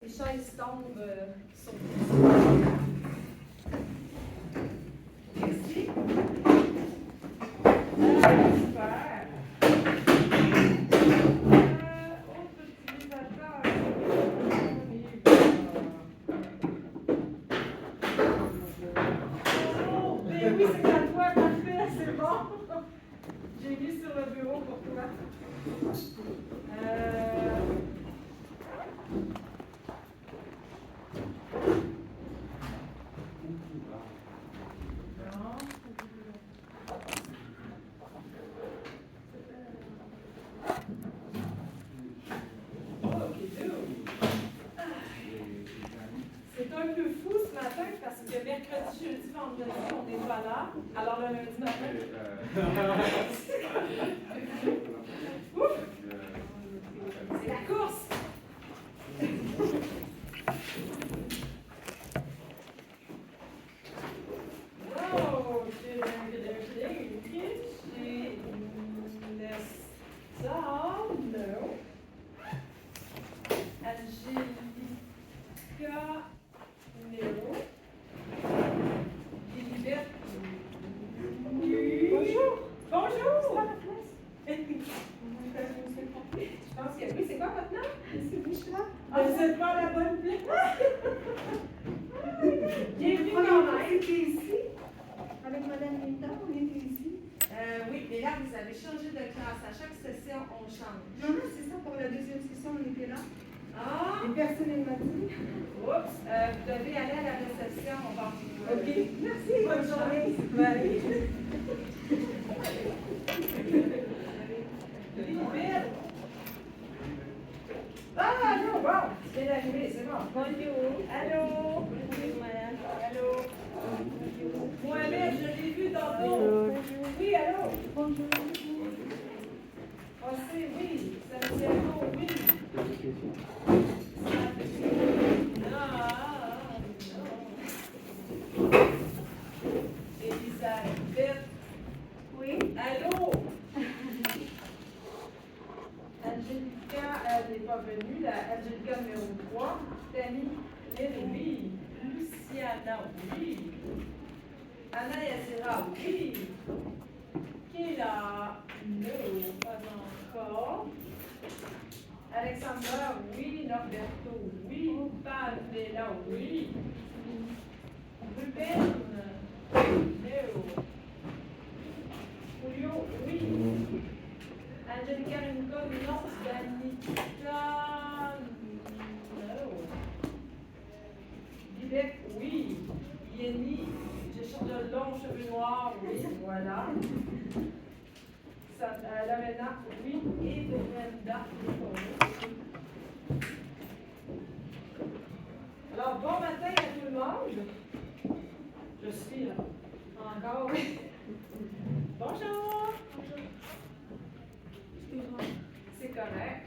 Les chaises tombent sur vous. Merci. Super. Autre utilisateur. Oh, ben oui, c'est à toi, parfait, c'est bon. J'ai mis sur le bureau pour toi. C'est un peu fou ce matin parce que mercredi, jeudi, vendredi, on n'est pas là. Alors le lundi matin. Ouf! C'est la course! Wow! J'ai Alessandro. Angelica. Néo. Lilibert. Bonjour. Bonjour. Je pense que oui, c'est quoi votre nom? C'est Michel. Ah, vous êtes pas à la bonne place. Bienvenue quand même. C'était ici. Avec Mme Linda, on était ici. Oui, mais là, vous avez changé de classe. À chaque session, on change. Non, non, c'est ça, pour la deuxième session, on était là. Ah! Et personne ne m'a dit. Oups! Vous devez aller à la réception, on va vous... OK. Merci. Bonne journée. Bye. Lilibert. Ah, allô, bon, tu viens d'arriver, c'est bon. Bonjour. Allô? Bonjour, madame. Allô? Mohamed, je l'ai vu tantôt. Bonjour. Oui, allô? Bonjour. Ah, c'est oui. Santiago, oui. Elisabeth. Oui. Allô? Angelica, elle n'est pas venue. La Angelica numéro 3. Tammy, oui. Luciana, oui. Anna Yassira, oui. Qui est là? Non, pas encore. Alexandra, oui. Norberto, oui. Pamela, oui. Ruben, no. Julio, oui. Angelica Rincon, non. Danica, no. Vivek, oui. Yenny, je cherche de longs cheveux noirs, oui. Voilà. Lamena, oui. Et Brenda, alors, bon matin à tout le monde. Je suis là. Encore. Bonjour. C'est correct.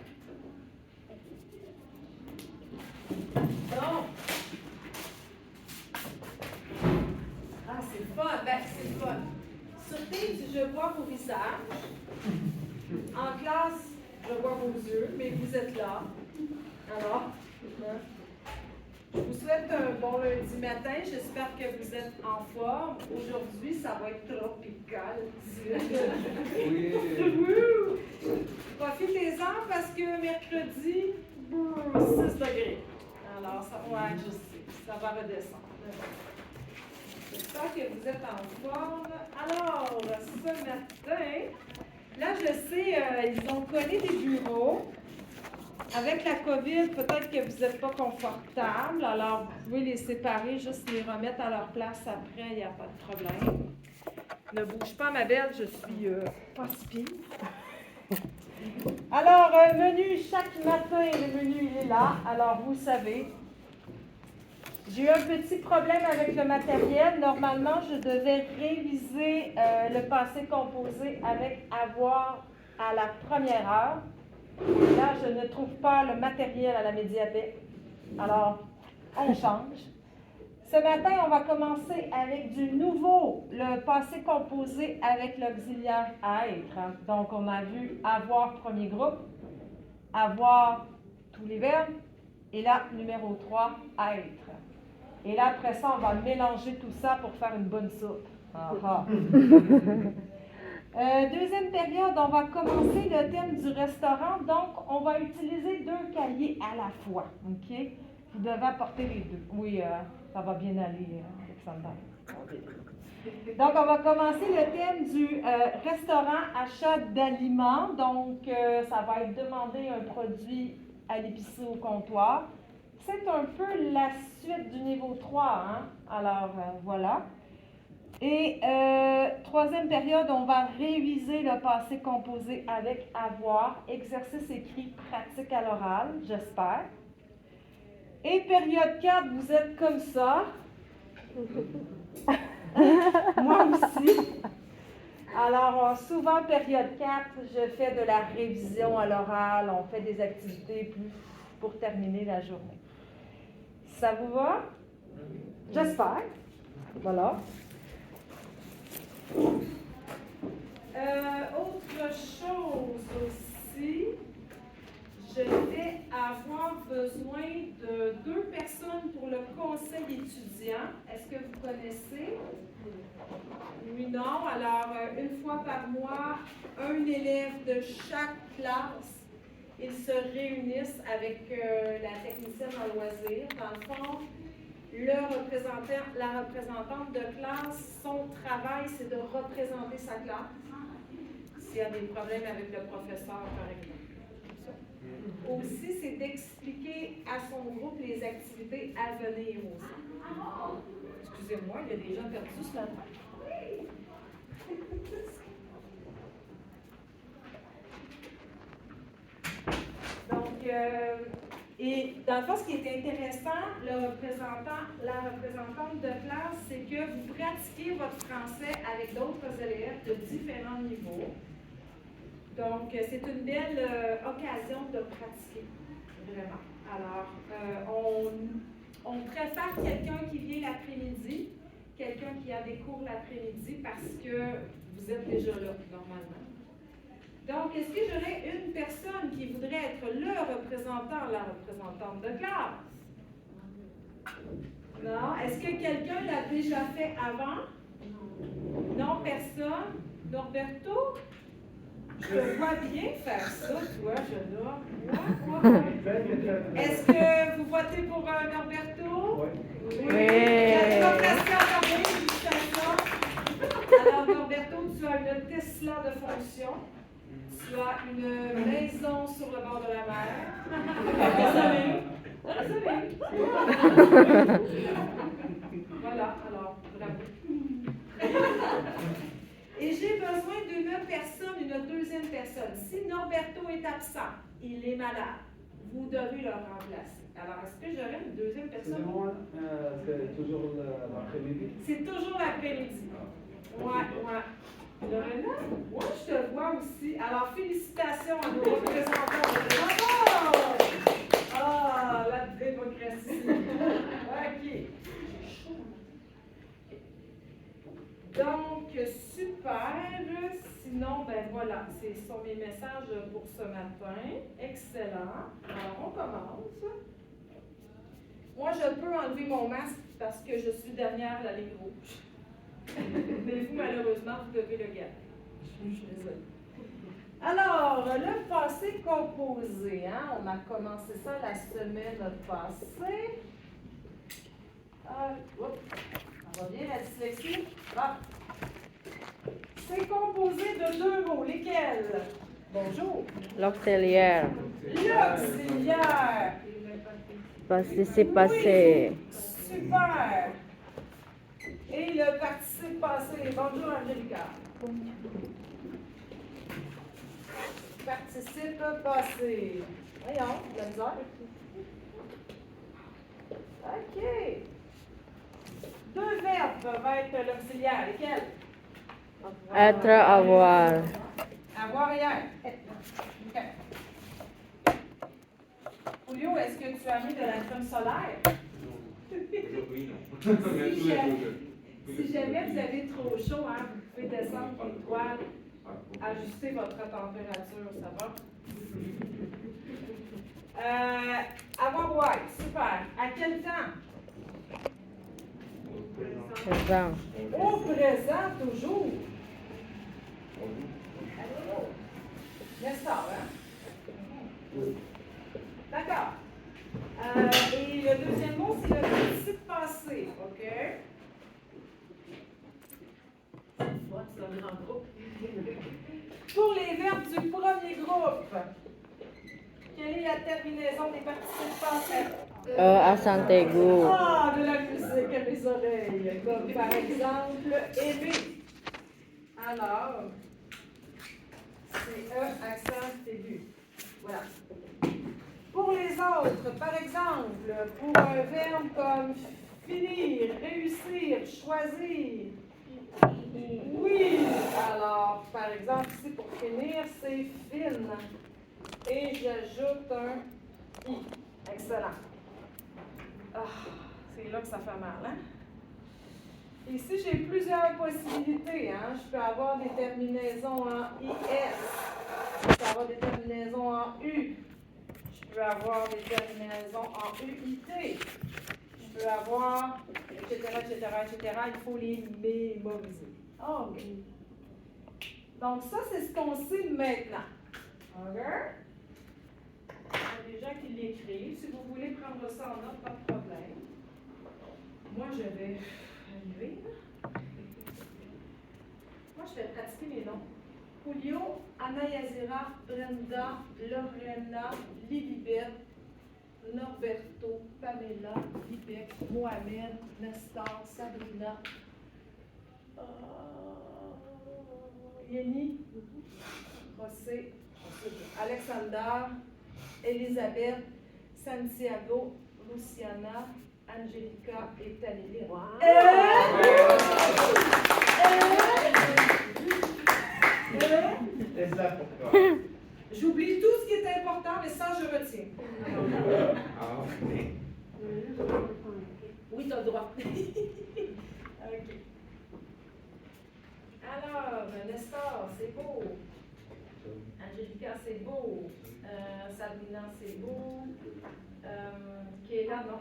Bon. Ah, c'est le fun. Ben, c'est le fun. Sur Teams, je vois vos visages. En classe, je vois vos yeux, mais vous êtes là. Alors, je vous souhaite un bon lundi matin. J'espère que vous êtes en forme. Aujourd'hui, ça va être tropical. Oui. Profitez-en parce que mercredi, 6 degrés. Alors, ça, ouais, je sais, ça va redescendre. J'espère que vous êtes en forme. Alors, ce matin, là, je sais, ils ont collé des bureaux. Avec la COVID, peut-être que vous n'êtes pas confortable, alors vous pouvez les séparer, juste les remettre à leur place après, il n'y a pas de problème. Ne bouge pas, ma belle, je suis pas si pire. Alors, menu, chaque matin, le menu, il est là, alors vous savez. J'ai eu un petit problème avec le matériel. Normalement, je devais réviser le passé composé avec avoir à la première heure. Là, je ne trouve pas le matériel à la médiathèque. Alors, on change. Ce matin, on va commencer avec du nouveau, le passé composé avec l'auxiliaire être. Donc, on a vu avoir premier groupe, avoir tous les verbes, Et là, numéro 3, être. Et là, après ça, on va mélanger tout ça pour faire une bonne soupe. Ah, ah. Deuxième période, on va commencer le thème du restaurant. Donc, on va utiliser 2 cahiers à la fois. OK? Vous devez apporter les 2. Oui, ça va bien aller, Alexandre. Donc, on va commencer le thème du restaurant achat d'aliments. Donc, ça va être demander un produit à l'épicerie au comptoir. C'est un peu la suite du niveau 3. Hein? Alors, voilà. Et troisième période, on va réviser le passé composé avec avoir, exercice écrit, pratique à l'oral, j'espère. Et période 4, vous êtes comme ça. Moi aussi. Alors, souvent, période 4, je fais de la révision à l'oral, on fait des activités pour terminer la journée. Ça vous va? J'espère. Voilà. Autre chose aussi, je vais avoir besoin de 2 personnes pour le conseil étudiant. Est-ce que vous connaissez? Oui, non. Alors, une fois par mois, un élève de chaque classe, ils se réunissent avec la technicienne en loisirs. Dans le fond, la représentante de classe, son travail, c'est de représenter sa classe. S'il y a des problèmes avec le professeur, par exemple. Aussi, c'est d'expliquer à son groupe les activités à venir aussi. Excusez-moi, il y a des gens perdus ce matin. Donc, et dans le fond, ce qui est intéressant, la représentante de classe, c'est que vous pratiquez votre français avec d'autres élèves de différents niveaux. Donc, c'est une belle occasion de pratiquer, vraiment. Alors, on préfère quelqu'un qui vient l'après-midi, quelqu'un qui a des cours l'après-midi parce que vous êtes déjà là, normalement. Donc, est-ce que j'aurais une personne qui voudrait être le représentant, la représentante de classe? Non? Est-ce que quelqu'un l'a déjà fait avant? Non, personne? Norberto? Je te vois bien faire ça, toi, jeune homme. Est-ce que vous votez pour Norberto? Oui. La démocratie en Norvège, félicitations. Alors, Norberto, tu as une Tesla de fonction. Tu as une maison sur le bord de la mer. Désolé. Voilà, alors, bravo. Et j'ai besoin d'une personne, une deuxième personne. Si Norberto est absent, il est malade, vous devez le remplacer. Alors, est-ce que j'aurais une deuxième personne? C'est toujours l'après-midi? C'est toujours l'après-midi. Ouais. Lorena, moi je te vois aussi. Alors, félicitations à nos représentants. Bravo! Ah, la démocratie. OK. Donc, super. Sinon, ben voilà, ce sont mes messages pour ce matin. Excellent. Alors, on commence. Moi, je peux enlever mon masque parce que je suis derrière la ligne rouge. Mais vous, malheureusement, vous devez le garder. Je suis désolée. Alors, le passé composé, hein? On a commencé ça la semaine passée. Ça va bien, la dyslexie? Bon. C'est composé de 2 mots. Lesquels? Bonjour. L'auxiliaire. L'auxiliaire. Participe passé. Oui, super. Et le participe passé. Bonjour, Angélica. Participe passé. Voyons, la misère. OK. 2 verbes peuvent être l'auxiliaire. Lesquels? Être, avoir. Avoir et être. OK. Julio, est-ce que tu as mis de la crème solaire? Aujourd'hui, non. Si jamais vous avez trop chaud, hein, vous pouvez descendre les toiles, ajuster votre température, ça va? Avoir white, super. À quel temps? Présent. Au présent, toujours. Nestor, hein? D'accord. Et le deuxième mot, c'est le participe passé, OK? C'est un grand groupe. Pour les verbes du premier groupe, quelle est la terminaison des participes passés? Accent aigu. Ah, de la musique à mes oreilles, comme par exemple aimer. Alors, c'est accent aigu. Voilà. Pour les autres, par exemple, pour un verbe comme finir, réussir, choisir. Oui. Alors, par exemple, ici pour finir, c'est fine. Et j'ajoute un i. Excellent. Ah, c'est là que ça fait mal, hein? Ici, j'ai plusieurs possibilités, hein? Je peux avoir des terminaisons en IS. Je peux avoir des terminaisons en U. Je peux avoir des terminaisons en UIT. Je peux avoir, etc., etc., etc. Il faut les mémoriser. OK. Donc, ça, c'est ce qu'on sait maintenant. OK? Il y a des gens qui l'écrivent. Si vous voulez prendre ça en note, pas de problème. Moi, je vais annuler. Moi, je vais pratiquer mes noms. Julio, Anna Yazira, Brenda, Lorena, Lilibet, Norberto, Pamela, Libec, Mohamed, Nestor, Sabrina, Yeni, José, Alexander, Elisabeth, Santiago, Luciana, Angelica et Taneli. J'oublie tout ce qui est important, mais ça, je retiens. Oui, tu as le droit. OK. Alors, Nestor, c'est beau. Angelica, c'est beau. Sabrina, c'est beau. Kéla, non.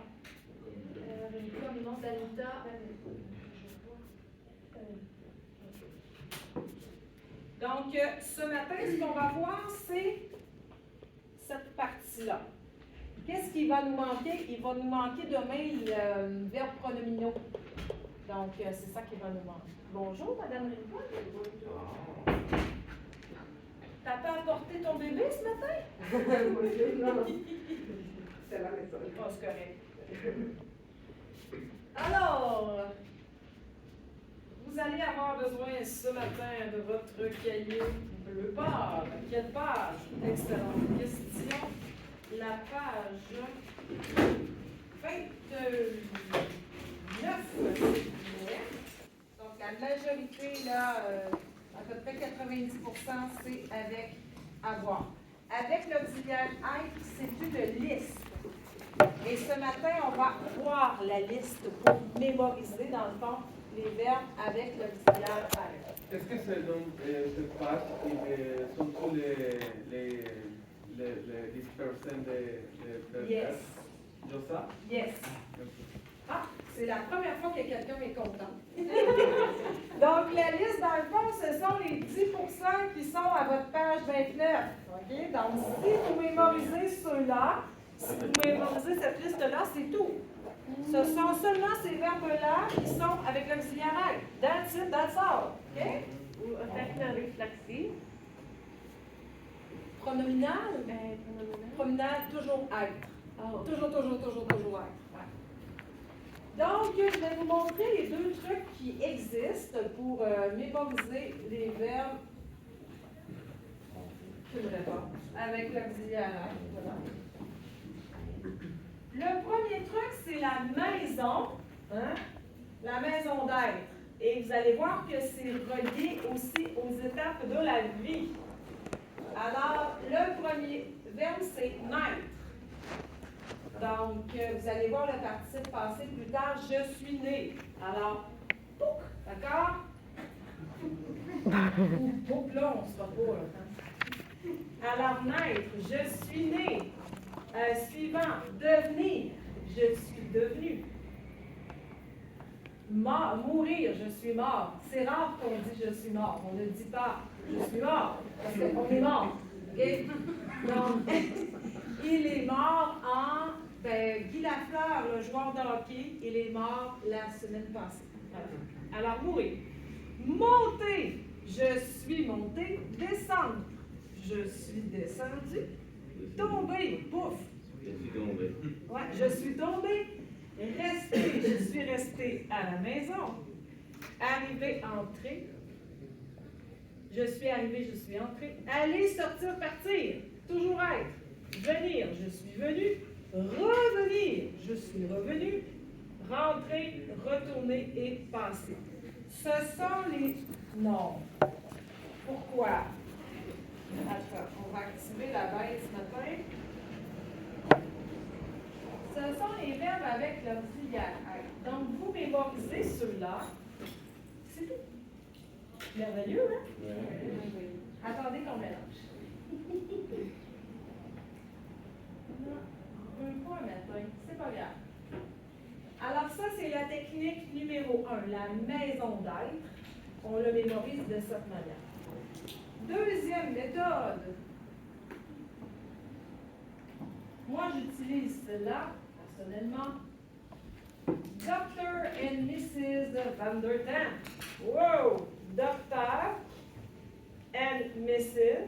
Rémi, non. Danita. Donc, ce matin, ce qu'on va voir, c'est cette partie-là. Qu'est-ce qui va nous manquer? Il va nous manquer demain le verbe pronominaux. Donc, c'est ça qui va nous manquer. Bonjour, Madame Ripoll. Bonjour. T'as pas apporté ton bébé ce matin? Non. C'est la maison. Oh, c'est correct. Alors, vous allez avoir besoin ce matin de votre cahier bleu pâle. Quelle page? Excellente question. La page 29. Donc, la majorité, là, à peu près 90%, c'est avec avoir. Avec l'auxiliaire être, c'est une liste. Et ce matin, on va voir la liste pour mémoriser, dans le fond, les verbes avec l'auxiliaire être. Est-ce que c'est dans cette page qui sont tous les 10% de Yes. Josa? Yes. Ah, c'est la première fois que quelqu'un est content. Donc, la liste, dans le fond, ce sont les 10% qui sont à votre page 29. OK? Donc, si vous mémorisez ceux-là, si vous mémorisez cette liste-là, c'est tout. Ce sont seulement ces verbes-là qui sont avec l'auxiliaire être. That's it, that's all. OK? Ou affect réflexive. Pronominal? Pronominal, toujours être. Oh. Toujours être. Ouais. Donc, je vais vous montrer les deux trucs qui existent pour mémoriser les verbes avec l'auxiliaire. Voilà. Le premier truc, c'est la maison. Hein? La maison d'être. Et vous allez voir que c'est relié aussi aux étapes de la vie. Alors, le premier verbe, c'est naître. Donc, vous allez voir le participe passé plus tard, je suis né. Alors, pouc, d'accord? Ou pouc là, on ne sera pas. Alors, naître, je suis né. Suivant, devenir. Je suis devenu. Mourir, je suis mort. C'est rare qu'on dit je suis mort. On ne dit pas je suis mort parce qu'on est mort. Okay? Donc, il est mort en Guy Lafleur, le joueur de hockey, il est mort la semaine passée. Voilà. Alors, mourir. Monter, je suis monté. Descendre, je suis descendu. Tomber, pouf. Je suis tombé. Ouais, je suis tombé. Rester, je suis resté à la maison. Arriver, entrer. Je suis arrivé, je suis entré. Aller, sortir, partir. Toujours être. Venir, je suis venu. Revenir, je suis revenu. Rentrer, retourner et passer. Ce sont les noms. Pourquoi? Attends, on va activer la bête ce matin. Ce sont les verbes avec l'auxiliaire être. Donc, vous mémorisez ceux-là. C'est tout. Merveilleux, hein? Oui. Attendez qu'on mélange. Non, un point matin, c'est pas grave. Alors ça, c'est la technique numéro 1, la maison d'être. On le mémorise de cette manière. Deuxième méthode. Moi, j'utilise cela, personnellement. Dr. and Mrs. Van der Dam. Wow! Dr. and Mrs.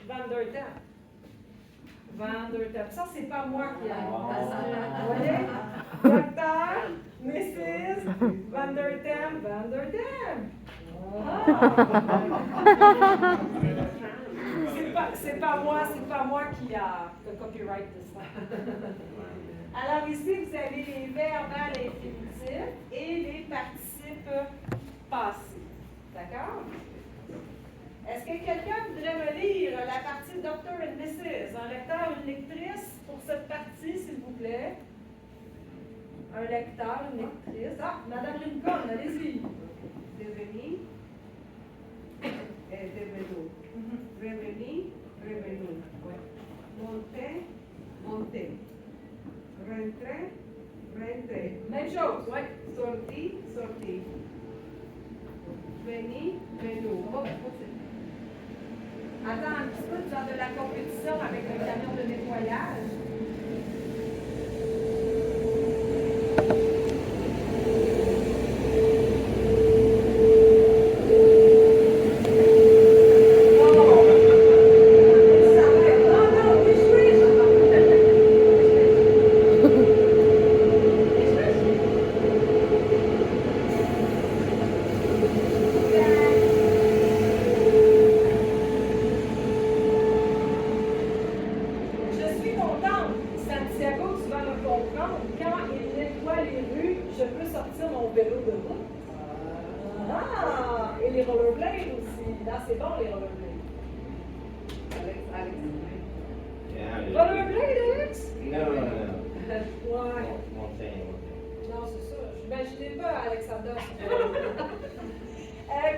Van der Dam. Van der Dam. Ça, c'est pas moi qui ai vous voyez? Dr. Mrs. Van der Dam. Van der Dam. C'est pas moi qui a le copyright de ça. Alors ici, vous avez les verbes à l'infinitif et les participes passés. D'accord? Est-ce que quelqu'un voudrait me lire la partie Dr. and Mrs.? Un lecteur, une lectrice pour cette partie, s'il vous plaît? Un lecteur, une lectrice. Ah, Madame Lincoln, allez-y. Devenir, devenu. Revenir, revenu. Monter, monter. Rentrer, rentrer. Même chose, oui. Sortir, sortir. Venir, venu. Attends un petit peu, tu as de la compétition avec le camion de nettoyage.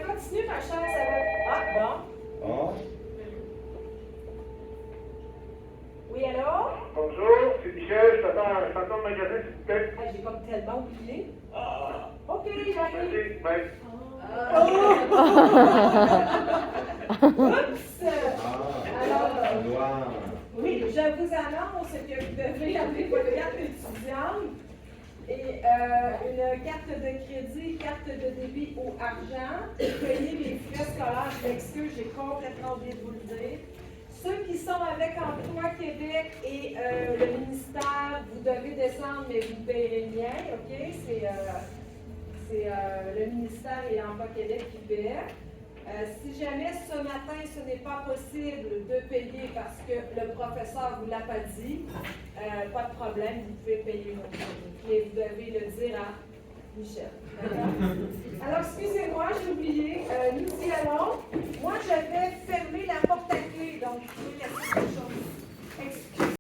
Continue, ma chère, ça va. Ah, bon. Oh. Oui, allô? Bonjour, c'est Michel, je t'attends au magasin, s'il vous plaît. Ah, j'ai comme tellement oublié. OK, j'arrive. Merci, bye. Oups! Alors, oui, je vous annonce que vous devez amener votre carte étudiante et une carte de crédit, carte de débit ou argent, payer les frais scolaires. Je m'excuse, j'ai complètement oublié de vous le dire. Ceux qui sont avec Emploi Québec et le ministère, vous devez descendre, mais vous ne payerez rien, OK? C'est le ministère et l'Emploi Québec qui paient. Si jamais ce matin, ce n'est pas possible de payer parce que le professeur ne vous l'a pas dit, pas de problème, vous pouvez payer votre crédit. Mais vous devez le dire à Michel. Alors, excusez-moi, j'ai oublié. Nous y allons. Moi, je vais fermer la porte.